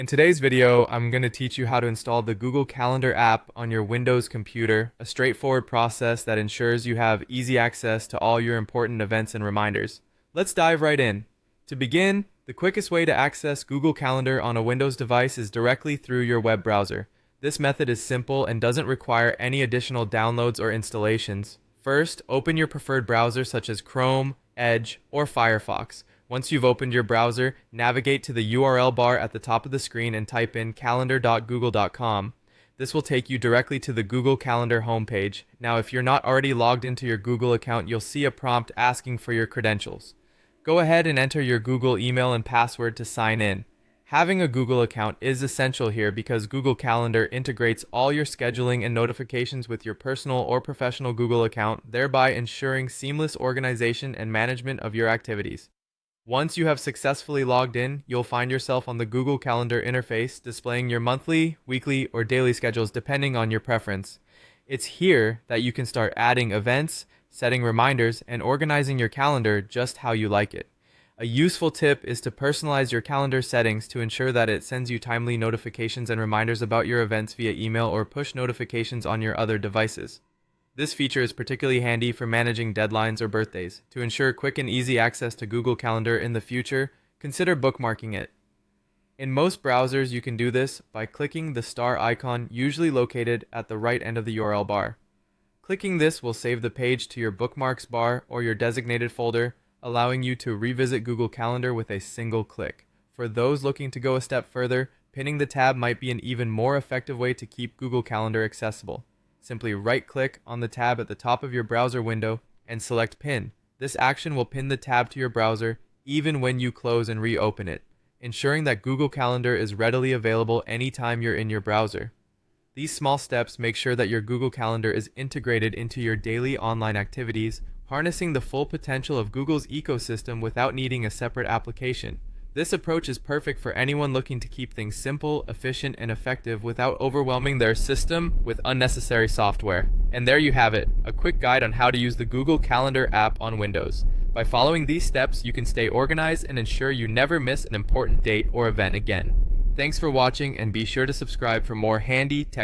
In today's video, I'm going to teach you how to install the Google Calendar app on your Windows computer, a straightforward process that ensures you have easy access to all your important events and reminders. Let's dive right in. To begin, the quickest way to access Google Calendar on a Windows device is directly through your web browser. This method is simple and doesn't require any additional downloads or installations. First, open your preferred browser such as Chrome, Edge, or Firefox. Once you've opened your browser, navigate to the URL bar at the top of the screen and type in calendar.google.com. This will take you directly to the Google Calendar homepage. Now, if you're not already logged into your Google account, you'll see a prompt asking for your credentials. Go ahead and enter your Google email and password to sign in. Having a Google account is essential here because Google Calendar integrates all your scheduling and notifications with your personal or professional Google account, thereby ensuring seamless organization and management of your activities. Once you have successfully logged in, you'll find yourself on the Google Calendar interface displaying your monthly, weekly, or daily schedules depending on your preference. It's here that you can start adding events, setting reminders, and organizing your calendar just how you like it. A useful tip is to personalize your calendar settings to ensure that it sends you timely notifications and reminders about your events via email or push notifications on your other devices. This feature is particularly handy for managing deadlines or birthdays. To ensure quick and easy access to Google Calendar in the future, consider bookmarking it. In most browsers, you can do this by clicking the star icon usually located at the right end of the URL bar. Clicking this will save the page to your bookmarks bar or your designated folder, allowing you to revisit Google Calendar with a single click. For those looking to go a step further, pinning the tab might be an even more effective way to keep Google Calendar accessible. Simply right-click on the tab at the top of your browser window and select Pin. This action will pin the tab to your browser even when you close and reopen it, ensuring that Google Calendar is readily available anytime you're in your browser. These small steps make sure that your Google Calendar is integrated into your daily online activities, harnessing the full potential of Google's ecosystem without needing a separate application. This approach is perfect for anyone looking to keep things simple, efficient, and effective without overwhelming their system with unnecessary software. And there you have it, a quick guide on how to use the Google Calendar app on Windows. By following these steps, you can stay organized and ensure you never miss an important date or event again. Thanks for watching, and be sure to subscribe for more handy tech